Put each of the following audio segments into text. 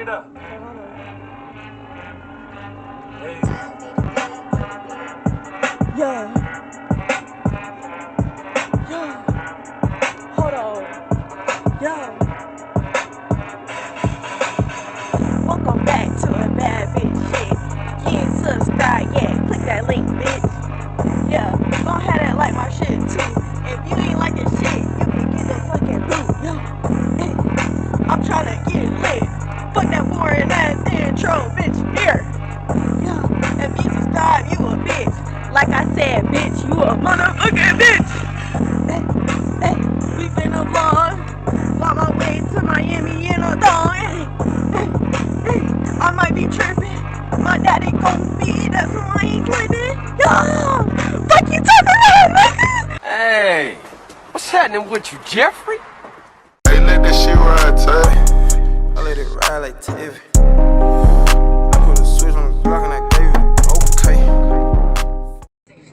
it up. Hey. Yeah. Yeah. Hold on. Yeah. Welcome back to a bad bitch shit. Yeah, subscribe, yeah. Click that link, bitch. Yeah. Don't have that like my shit too. If you ain't like this shit, you can get the fucking boot. Yo. Hey. I'm trying to get lit. Fuck that boring ass intro, bitch. Here. Yeah. If you subscribe, you a bitch. Like I said, bitch, you a motherfucking bitch. Hey, we finna vlog. On my way to Miami in a thong. Hey, I might be tripping. My daddy gon' be, that's why I ain't tripping. Yo, fuck you talking about, nigga? Hey, what's happening with you, Jeffrey? Hey, let that shit ride, Tay. I let it ride like TV. I put a switch on the block and I gave it. Okay.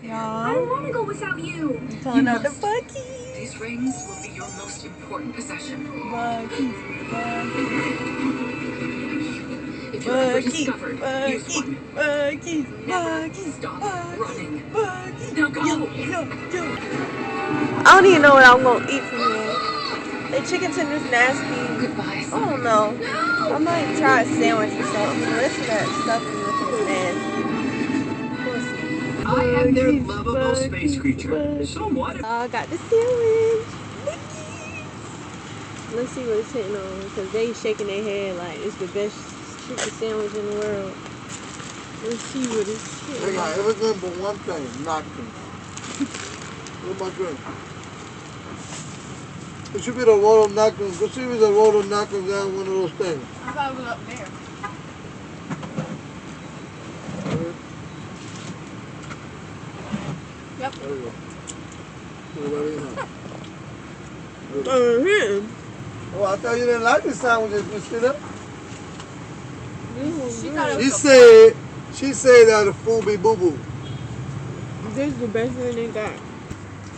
Y'all, I don't want to go without you. I'm telling out the Bucky. These rings will be your most important possession. Bucky. If you're ever discovered, use one. Bucky. Never stop running. Bucky. Now go. Yo. I don't even know what I'm gonna eat from here. The chicken tender's nasty. Goodbye. I don't know. I might try a sandwich or something. This is that stuffing looking nasty. We'll see. I am their lovable space creature. So what? I got the sandwich. Let's see what it's hitting on, because they shaking their head like it's the best chicken sandwich in the world. Let's see what it's hitting They got on. everything but one thing, napkins. Where's my drink? It should be the roll of napkins. Go see if there's a roll of napkins down one of those things. I thought it was up there. Yep. There you go. Put it right in there. Oh, I thought you didn't like the sandwiches, Miss Tina. She said that the food be boo-boo. This is the best thing they got.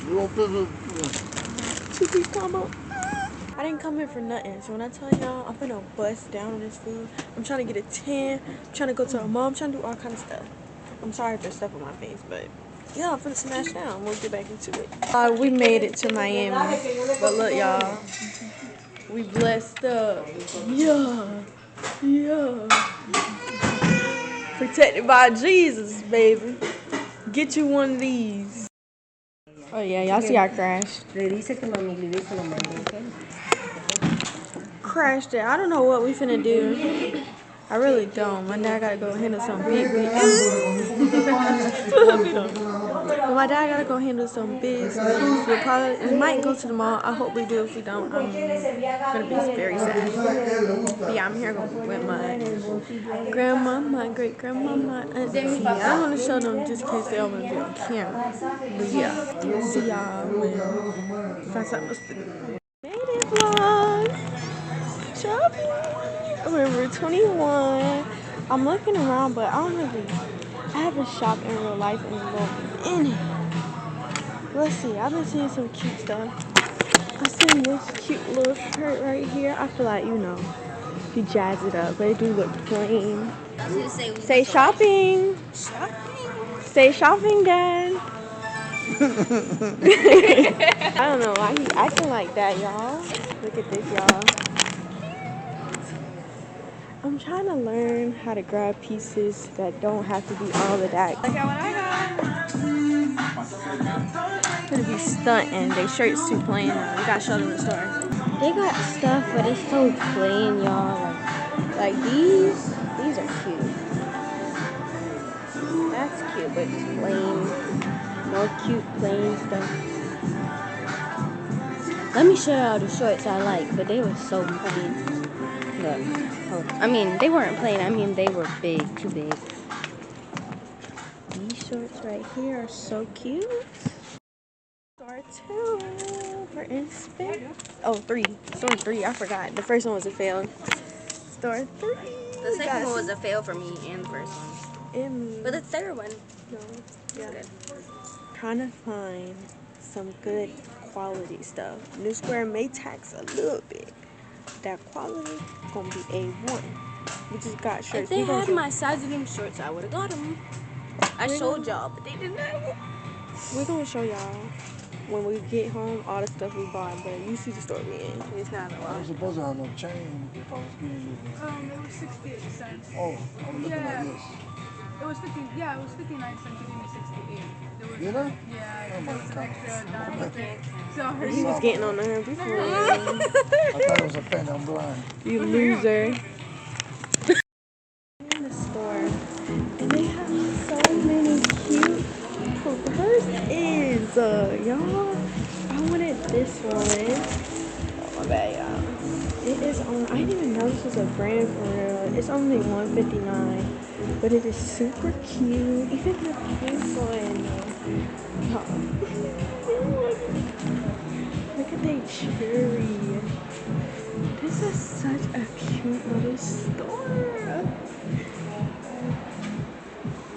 You want this? Chicken combo. I didn't come here for nothing, so when I tell y'all I'm finna bust down on this food, I'm trying to get a 10, I'm trying to go to a mall, I'm trying to do all kind of stuff. I'm sorry if there's stuff on my face, but yeah, I'm finna smash down. We'll get back into it. We made it to Miami, but look y'all, we blessed up. Yeah. Protected by Jesus, baby. Get you one of these. Oh yeah, y'all see I crashed. Crashed it. I don't know what we finna do. I really don't. My dad gotta go handle some big But my dad gotta go handle some business. We might go to the mall. I hope we do. If we don't, I'm gonna be very sad. But yeah, I'm here with my grandma, my great grandma, my auntie. I don't want to show them just in case they don't want to be on camera. But yeah, see y'all when we find something else to do. Made it vlog. Shopping. We're 21. I'm looking around, but I haven't shopped in real life in a minute. Let's see. I've been seeing some cute stuff. I seen this cute little shirt right here. I feel like, you jazz it up, but it do look plain. Say shopping. Say shopping, Dad. I don't know why he acting like that, y'all. Look at this, y'all. I'm trying to learn how to grab pieces that don't have to be all of that. Look at what I got. I'm gonna be stunting. They shirts too plain now. You gotta show them the store. They got stuff, but it's so plain, y'all. Like these are cute. That's cute, but it's plain. No cute plain stuff. Let me show y'all the shorts I like, but they were so plain. Look. I mean, they weren't plain. I mean, they were big, too big. These shorts right here are so cute. Store 2 for instance. Oh, 3. Store 3. I forgot. The first one was a fail. Store 3. The second one was a fail for me, and the first one. But the third one, No. Yeah. good. Trying to find some good quality stuff. New Square may tax a little bit. That quality gonna be A1. We just got shirts. If they We gonna had show- my size of them shorts, I would have got them. I showed y'all, but they didn't have them. We're gonna show y'all when we get home all the stuff we bought, but you see the store we in. It's not a I lot. was supposed to have no chain if I was getting you. It was 68 cents. Oh, I'm looking Yeah. like this. It was 50. Yeah, it was 59 cents. You gave me 68. There was, Did I? yeah, Oh it my was an God. extra dime. I think. So her He was getting on her before. I thought it was a pen. I'm blind. You loser. In the store, and they have so many cute purses, y'all. I wanted this one. Oh my bad, y'all. It is on. I didn't even know this was a brand for real. It's only $159, but it is super cute. Even the pink one. Y'all. Look at that cherry. This is such a cute little store.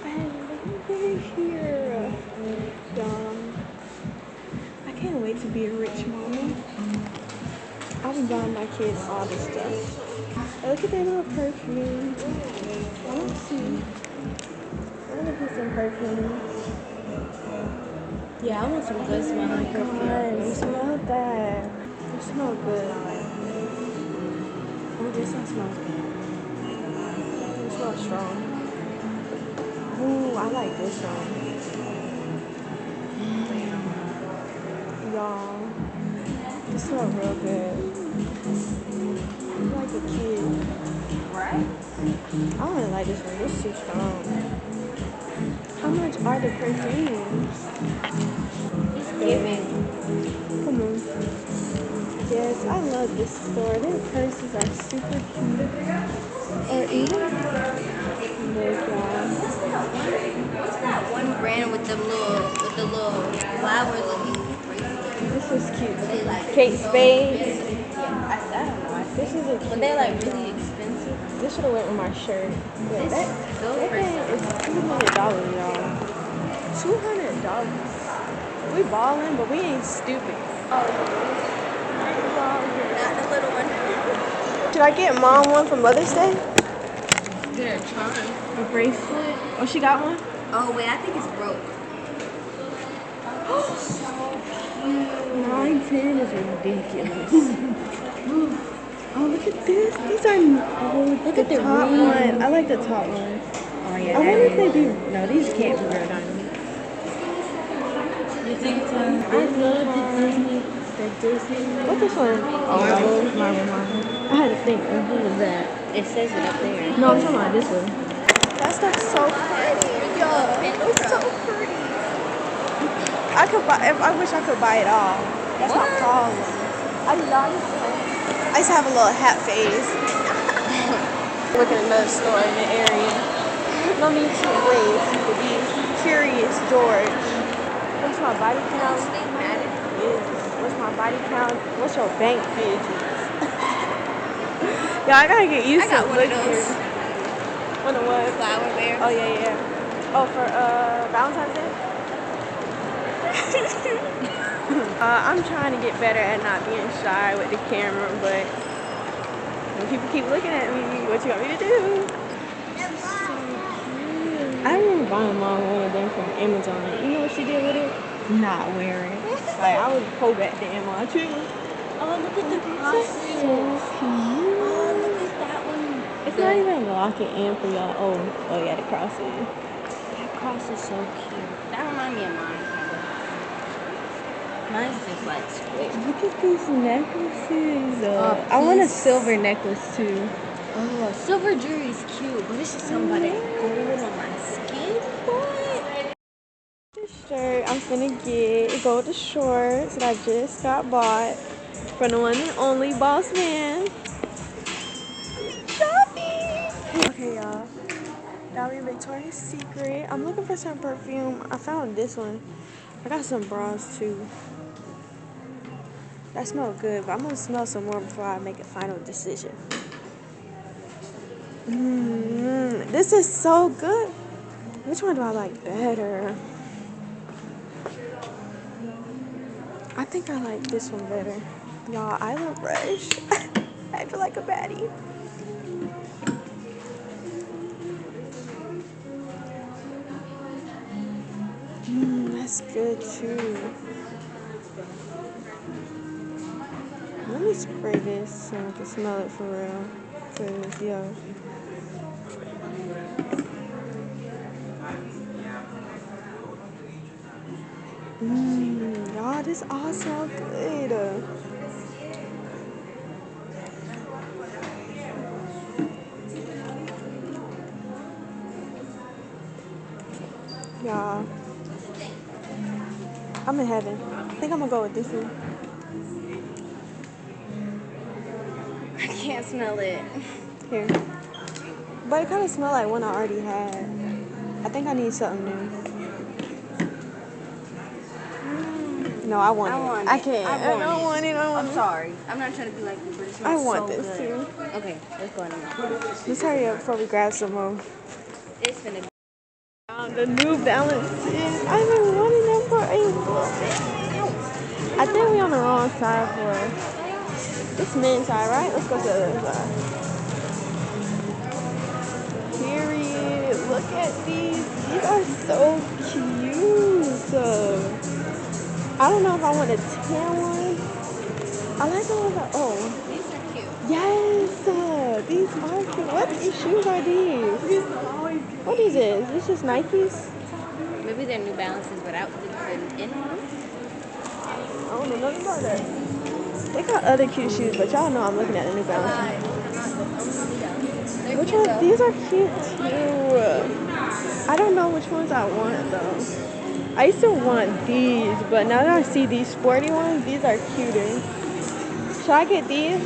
I love it here. Y'all, I can't wait to be a rich mama. I'll be buying my kids all this stuff. Look at that little perfume. I want to see. I want to get some perfume. Yeah, I want some good smelling perfume. Smell that. It smells good. Oh, this one smells good. It smells strong. Ooh, I like this one. Y'all, this smells real good. I'm like a kid. Right? I don't really like this one. This is too strong. How much are the perfumes? Give me. Come on. Yes, I love this store. Their purses are super cute. Or even look, y'all. What's that one brand with the little flower looking bracelet? This is cute. They like Kate Spade. I don't know. This is a cute. But they like really expensive. This should have went with my shirt. But This that those thing is $200, y'all. $200. We balling, but we ain't stupid. Not the little one. Should I get mom one for Mother's Day? They're trying. A bracelet? Oh, she got one? Oh wait, I think it's broke. 910 is ridiculous. Oh, look at this. These are. Look at the top one. I like the top one. Oh yeah. I wonder if they be. No, these can't be real diamonds. You think so? I love the Disney. What's this one? Oh, Marvel. I had to think. Who was that? It says it up there. No, I'm talking about this one. That stuff's so pretty, y'all. It's so pretty. I could buy. I wish I could buy it all. That's my problem. I love it. I used to have a little hat phase. Look at another store in the area. No need to wait to be curious, George. What's my body count? What's my body count? What's your bank digits? Yeah, I gotta get used to one of looking. those. One of what? Flower bear. Oh yeah. Oh, for Valentine's Day. I'm trying to get better at not being shy with the camera, but when people keep looking at me, what you want me to do? I remember buying mom one of them from Amazon. You know what she did with it? Not wear it. Like, I would pull back the Amazon too. Oh, look at the crosses. Oh, look at that one. It's not even locking in for y'all. Oh yeah, the crosses. That cross is so cute. That reminds me of mine. Mine's just like square. Look at these necklaces. I want a silver necklace too. Oh, silver jewelry is cute, but it's just somebody gold on my skin. What? This shirt I'm finna get. It go with the shorts that I just got bought from the one and only Boss Man. Shopping! Okay, y'all. Now we're in Victoria's Secret. I'm looking for some perfume. I found this one. I got some bras too. That smells good, but I'm gonna smell some more before I make a final decision. This is so good. Which one do I like better? I think I like this one better. Y'all, I love Rush. I feel like a baddie. smells good too. Let me spray this so I can smell it for real. Cause yeah. Y'all, this all smells good. Y'all, I'm in heaven. I think I'm gonna go with this one. I can't smell it. Here. But it kind of smells like one I already had. I think I need something new. No, I want it. I can't. I don't want it. I'm sorry. I'm not trying to be like you, but it smells I want so this good. too. Okay, let's go in there. Let's hurry up before we grab some more. It's finna be. The New Balances. I've been wanting them for a little bit. I think we're on the wrong side for this men's side, right? Let's go to the other side. Period. Look at these. These are so cute. I don't know if I want a tan one. I like the ones that, These are cute. yes. These are cute. What shoes are these? What is this? This just Nikes? Maybe they're New Balances without the in them. I don't know nothing about that. They got other cute shoes, but y'all know I'm looking at the New Balances. Which ones? These are cute too. I don't know which ones I want though. I used to want these, but now that I see these sporty ones, these are cuter. Should I get these?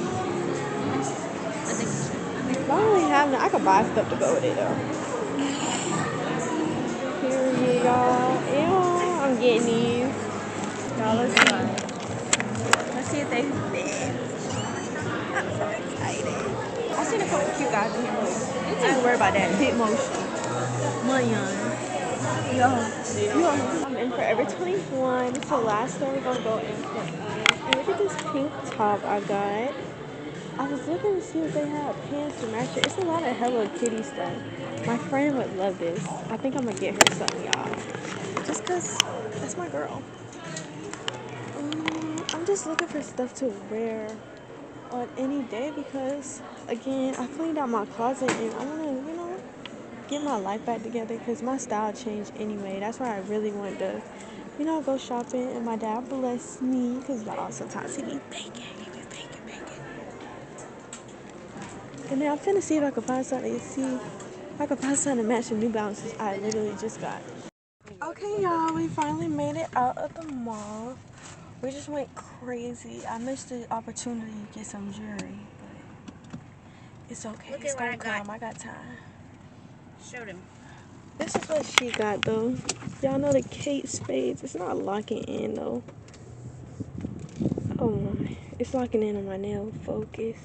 If I don't really have them, I could buy stuff to go with it though. Period, y'all. Ew, I'm getting these. Y'all, let's see. Let's see if they fit. I'm so excited. I seen a couple cute guys in here. I ain't worried about that. Big motion. Money on. Yo. I'm in Forever 21. It's the last store we're gonna go in for. And look at this pink top I got. I was looking to see if they had pants to match it. It's a lot of Hello Kitty stuff. My friend would love this. I think I'm gonna get her something, y'all. Just cause that's my girl. I'm just looking for stuff to wear on any day because, again, I cleaned out my closet and I wanna, get my life back together because my style changed anyway. That's why I really wanted to, go shopping. And my dad blessed me because y'all sometimes he be baking. And then I'm finna see if I can find something to match the New Balances I literally just got. Okay, y'all, we finally made it out of the mall. We just went crazy. I missed the opportunity to get some jewelry, but it's okay. Look It's at what gonna I got. come. I got time. Show them. This is what she got, though. Y'all know the Kate Spades. It's not locking in, though. Oh, my. It's locking in on my nail. Focus.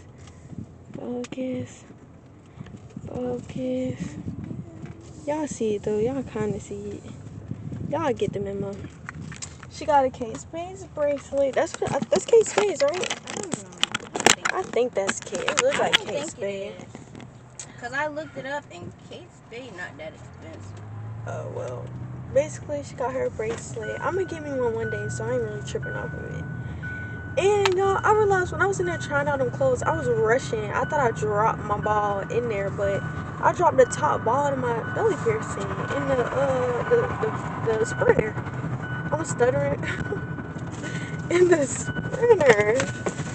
Y'all see it, though. Y'all kind of see it. Y'all get the memo. She got a Kate Spades bracelet. That's Kate Spades, right? I think that's Kate. It looks like Kate Spades. Because I looked it up and Kate Spade not that expensive. Oh, well. Basically, she got her bracelet. I'm going to get me one day, so I ain't really tripping off of it. And, y'all, I realized when I was in there trying out them clothes, I was rushing. I thought I dropped my ball in there, but I dropped the top ball in my belly piercing in the sprinter. I'm stuttering. In the sprinter.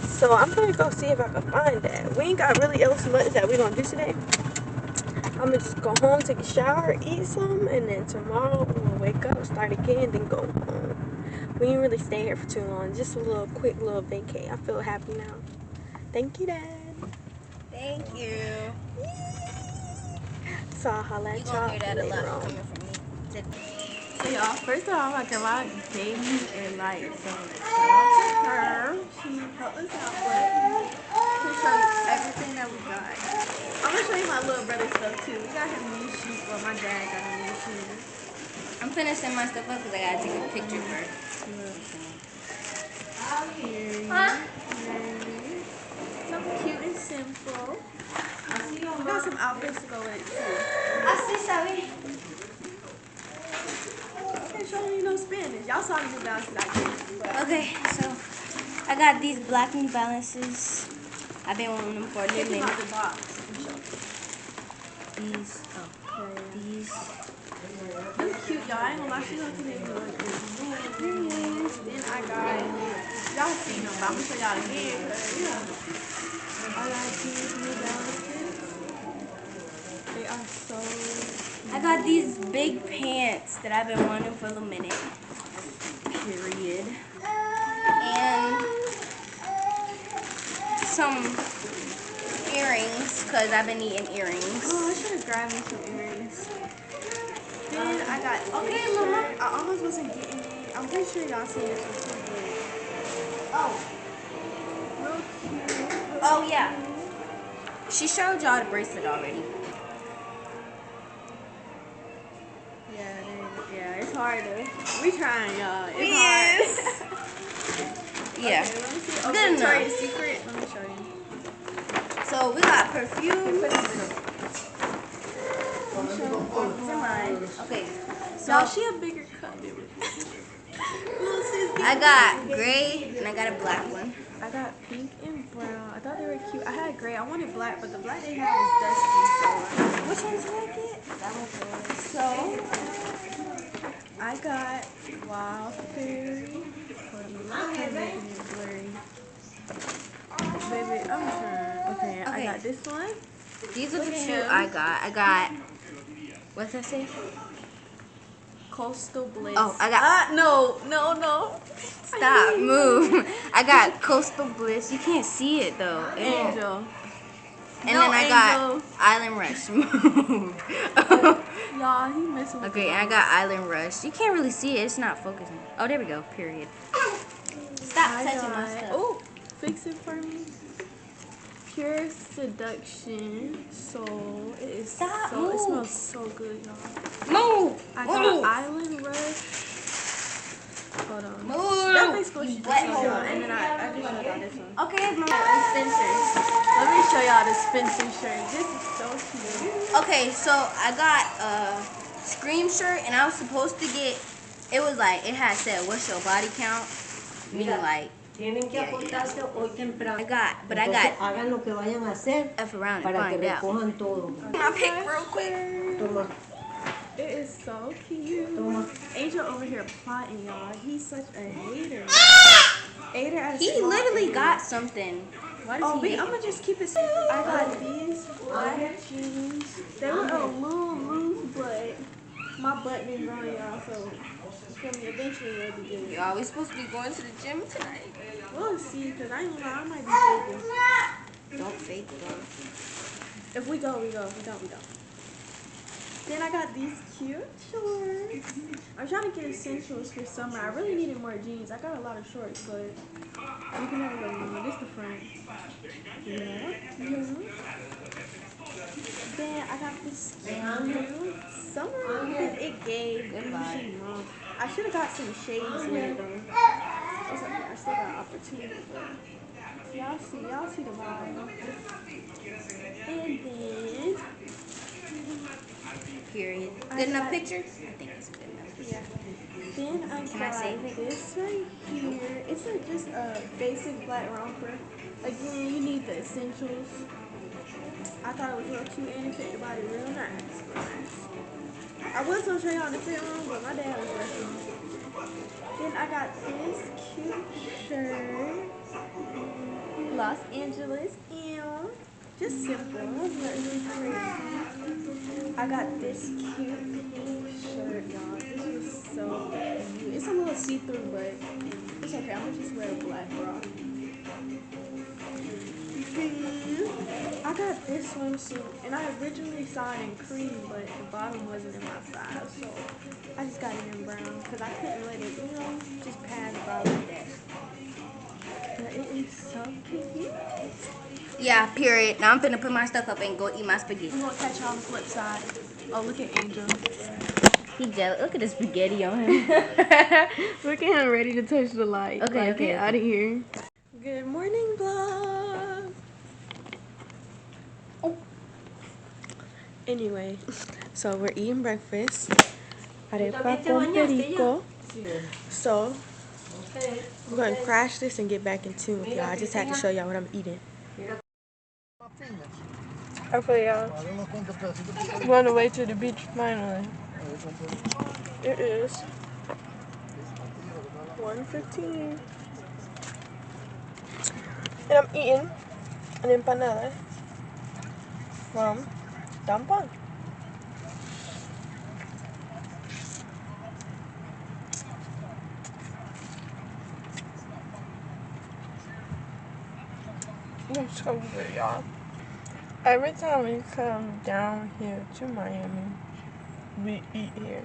So I'm gonna go see if I can find that. We ain't got really else much that we gonna do today. I'm gonna just go home, take a shower, eat some, and then tomorrow we'll wake up, start again, then go home. We ain't really stay here for too long. Just a quick little vacay. I feel happy now. Thank you, Dad. Thank you. So I'll holla at y'all You're gonna hear that a later lot on. coming from me. So y'all, first of all, my grandma gave me a light. So shout out to her. She helped us out with to show you everything that we got. I'm gonna show you my little brother's stuff too. We got him new shoes. Well, my dad got him new shoes. I'm finishing my stuff up because I gotta take a picture first. Something cute and simple. We got some outfits to go with it too. I see, Sally. show you no Spanish. Y'all saw the New Balance that I did. Okay, so I got these black New Balances. I've been wanting them for a Take them minute. out the box and show. These, these. They're cute, y'all. I ain't gonna lie, she gonna take me one. Then I got, y'all seen them, but I'm gonna show y'all again. I got these New Balances. They are so. I got these big pants that I've been wanting for a minute. Period. And some earrings, because I've been eating earrings. Oh, I should have grabbed me some earrings. Then I got this shirt. I almost wasn't getting it. I'm pretty sure y'all seen this one too good. Oh. Real cute. Oh, yeah. She showed y'all the bracelet already. Yeah, it's hard to. We trying, y'all. It's Yes. hard. Yeah. Okay, let me see. Good Okay, enough. Victoria's Secret. Let me show you. So we got perfume. Okay. Y'all, So she a bigger cup. I got gray and I got a black one. I got pink and brown. I thought they were cute. I had gray. I wanted black, but the black they had was dusty. Which one's like it? That one's good. So I got Wild Fairy. Hold on, I'm making it blurry. Baby, I'm trying. Okay, I Okay. got this one. These are the Look at two him. I got. I got. What's that say? Coastal Bliss. Oh, I got. No. Stop. Move. I got Coastal Bliss. You can't see it though. Angel. And No, then I got Angel. Island Rush. Move. Y'all, he messing with Okay, the and I got Island Rush. You can't really see it. It's not focusing. Oh, there we go. Period. Stop touching my stuff. Oh, fix it for me. Pure Seduction. So it is Stop, so. move. It smells so good, y'all. Move. I got Move. Island Rush. Hold on. Move. That's basically You what wet she showed y'all. hole. And then I just showed y'all this one. Okay, Mom. And Spencer's. Let me show y'all the Spencer shirt. This is so cute. Okay, so I got a Scream shirt, and I was supposed to get. It was like it had said, "What's your body count?" Meaning like. Tienen que Yeah, apuntarse hoy temprano. I got, but I Entonces, got hagan lo que vayan a hacer F around and para que find out. recojan todo. My pick real quick. Toma, It is so cute. toma. Angel over here plotting, y'all. He's such a hater. Hater at He small literally age. got something. Why does Oh, he wait, hate I'm gonna just keep it simple. I got these black jeans. They were a little loose, but my butt been growing, y'all, so feel me, eventually it'll be good. Y'all, we supposed to be going to the gym tonight. We'll see, because I ain't gonna lie, I might be faking. Don't fake, bro. If we go, we go. If we don't, we don't. Then I got these cute shorts. I'm trying to get essentials for summer. I really needed more jeans. I got a lot of shorts, but you can never go wrong. This the front. Yeah. Then I got this cute summer because it gave Gucci mom. I should have got some shades with it though. I still got opportunity, but y'all see the vibe. And then Period. Good enough picture? I think it's good enough. yeah. Then I Can I got save it? this right here. It's just a basic black romper. Again, you need the essentials. I thought it was real cute and it fit the body real nice. I was gonna show y'all the fit room, but my dad was rushing. Then I got this cute shirt. Los Angeles. Ew. Just simple. Nothing really crazy. I got this cute pink shirt, y'all. This is so cute. It's a little see-through, but it's okay. I'm gonna just wear a black bra. I got this swimsuit, and I originally saw it in cream, but the bottom wasn't in my size, so I just got it in brown because I couldn't let it, just pass by like that. But it is so cute. Yeah, period. Now I'm finna put my stuff up and go eat my spaghetti. I'm gonna catch you on the flip side. Oh, look at Angel. He jealous. Look at the spaghetti on him. Look at him ready to touch the light. Okay, Like, okay, get okay. out of here. Good morning, vlog. Oh. Anyway, so we're eating breakfast. arepa con perico. So, I'm going to crash this and get back in tune with y'all. I just had to show y'all what I'm eating. Hopefully, y'all. We're on the way to the beach finally. It is 1:15. And I'm eating an empanada from Dampan. It's so good, y'all. Every time we come down here to Miami, we eat here.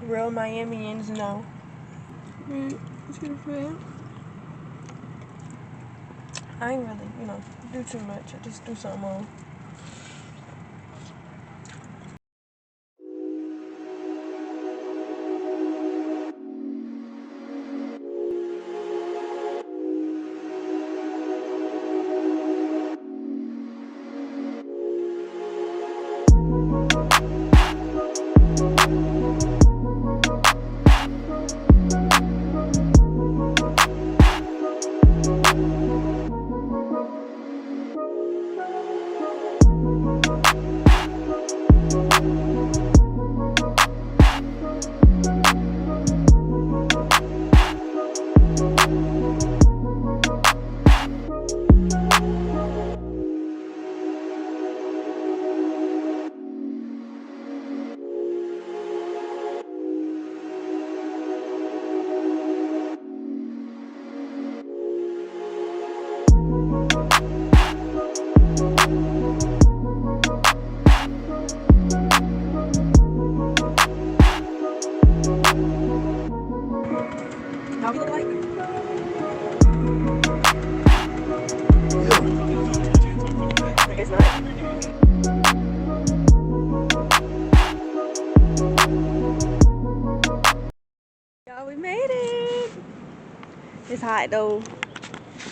Real Miamians know. I ain't really, do too much. I just do something on. Y'all, we made it. It's hot though.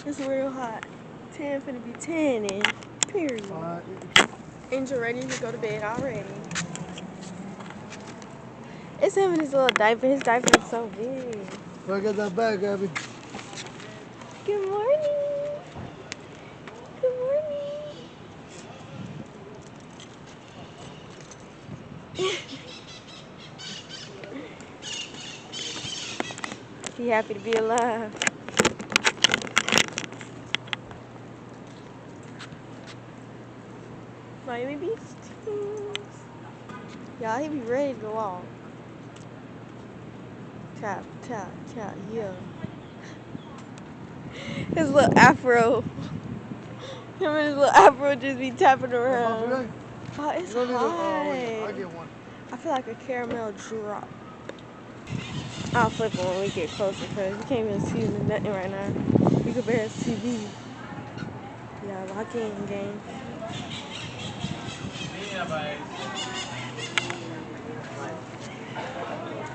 It's real hot. 10 finna be 10 and period. Angel ready to go to bed already. It's him in his little diaper. His diaper is so big. Look at that bag, Abby. Good morning. Good morning. He happy to be alive. Miami Beach teams. Y'all, he be ready to walk. Tap, tap, tap, yeah. His little afro. Him and his little afro just be tapping around. Oh, it's hot. I'll get one. I feel like a caramel drop. I'll flip it when we get closer because you can't even see nothing right now. You can barely see TV. Yeah, lock in, gang.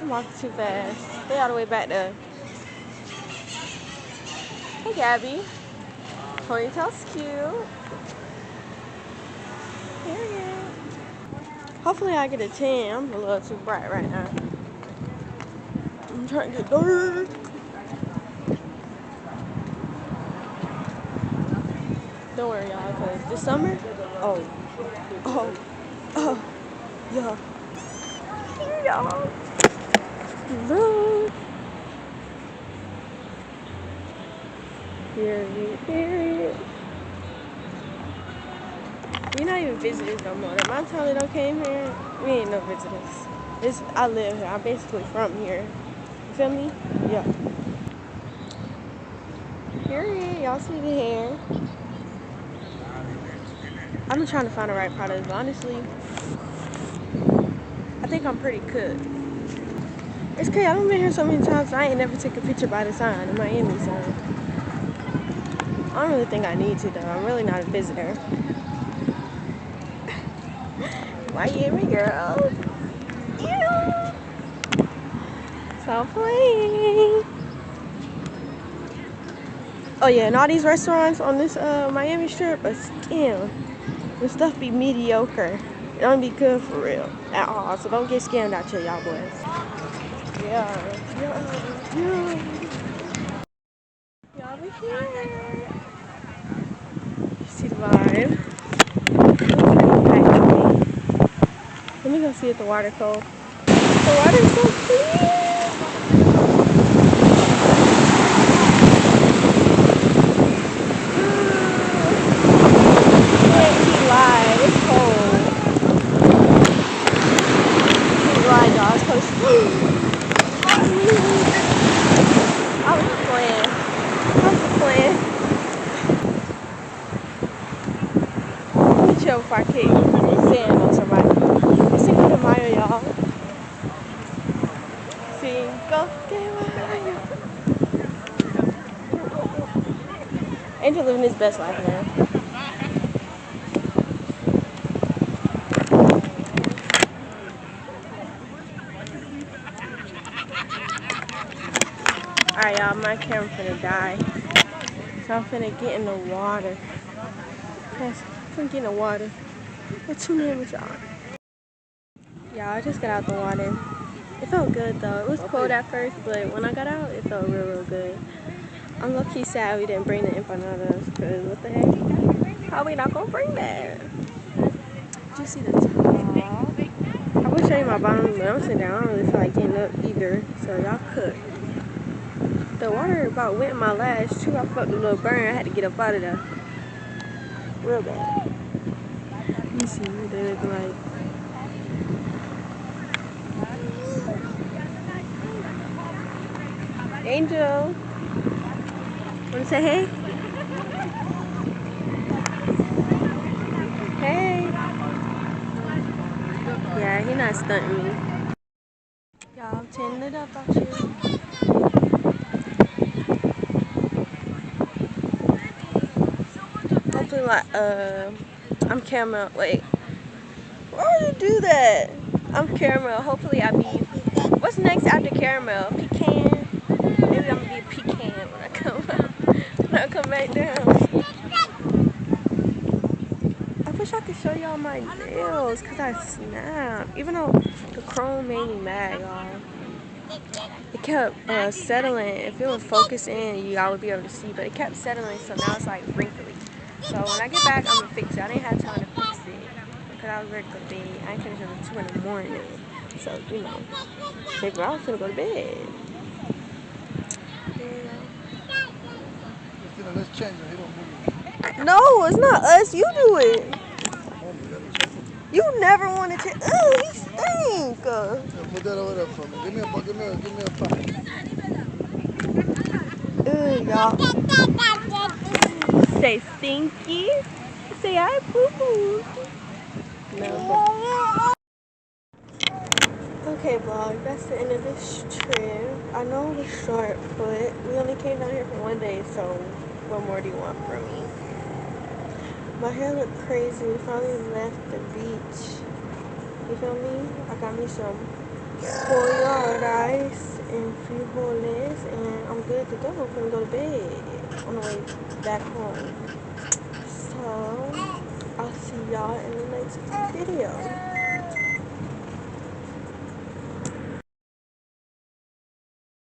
I'm walking too fast. They all the way back there. Hey, Gabby. Ponytail's cute. Period. Hopefully I get a 10. I'm a little too bright right now. I'm trying to get dark. Don't worry, y'all, because this summer, yeah. Here, y'all. Look. Period. We're not even visitors no more. The amount of time they don't came here, we ain't no visitors. I live here. I'm basically from here. You feel me? Yeah. Period. Y'all see the hair. I've been trying to find the right products, but honestly, I think I'm pretty cooked. It's okay. I've been here so many times, I ain't never took a picture by the sign, the Miami sign. I don't really think I need to, though. I'm really not a visitor. Miami girl. Ew. Stop playing. Oh yeah, and all these restaurants on this Miami Strip are scam. The stuff be mediocre. don't be good for real at all. So don't get scammed out here, y'all boys. Yeah. Y'all be here. You see the vibe. Let me go see if the water cold. The water's so clear. It's cold. Right, y'all. It's close. I was playing. Let me chill before I kick sand on somebody. It's Cinco de Mayo, y'all. Cinco de Mayo. Angel living his best life, man. Alright, y'all, my camera finna die. So I'm finna get in the water. Yes, I'm finna get in the water. What's your name with y'all? Y'all, I just got out the water. It felt good though. It was cold at first, but when I got out, it felt real good. I'm low-key sad we didn't bring the empanadas, because what the heck? How are we not gonna bring that? Did you see the top? I would show you my bottom, but I'm sitting down. I don't really feel like getting up either, so y'all cook. The water about went in my lash too. I felt a little burn. I had to get up out of there. Real bad. Let me see what they look like. Angel. Wanna say hey? Hey. Yeah, he not stunting me. Y'all, I'm tinning it up out here. Hopefully I'm caramel. Wait. Why would you do that? I'm caramel. Hopefully I be. What's next after caramel? Pecan? Maybe I'm gonna be a pecan when I come back down. I wish I could show y'all my nails because I snapped. Even though the chrome made me mad, y'all. It kept settling. If it would focus in, y'all would be able to see, but it kept settling, so now it's like wrinkly. So when I get back, I'm gonna fix it. I didn't have time to fix it because I was ready to go to bed. I ain't finished until 2 in the morning. So, you know, maybe I was gonna go to bed. Let's change it. He don't move. No, it's not us. You do it. You never wanted to. Ooh, he stink. Yeah, put that over there for me. Give me a pot. Ooh, y'all. Say stinky. Say I poo-poo. No. Okay, vlog. That's the end of this trip. I know it was short, but we only came down here for 1 day, so what more do you want from me? My hair looked crazy. We finally left the beach. You feel me? I got me some pollo rice and frijoles, and I'm good to go. I'm gonna go to bed on the way back home. So I'll see y'all in the next video.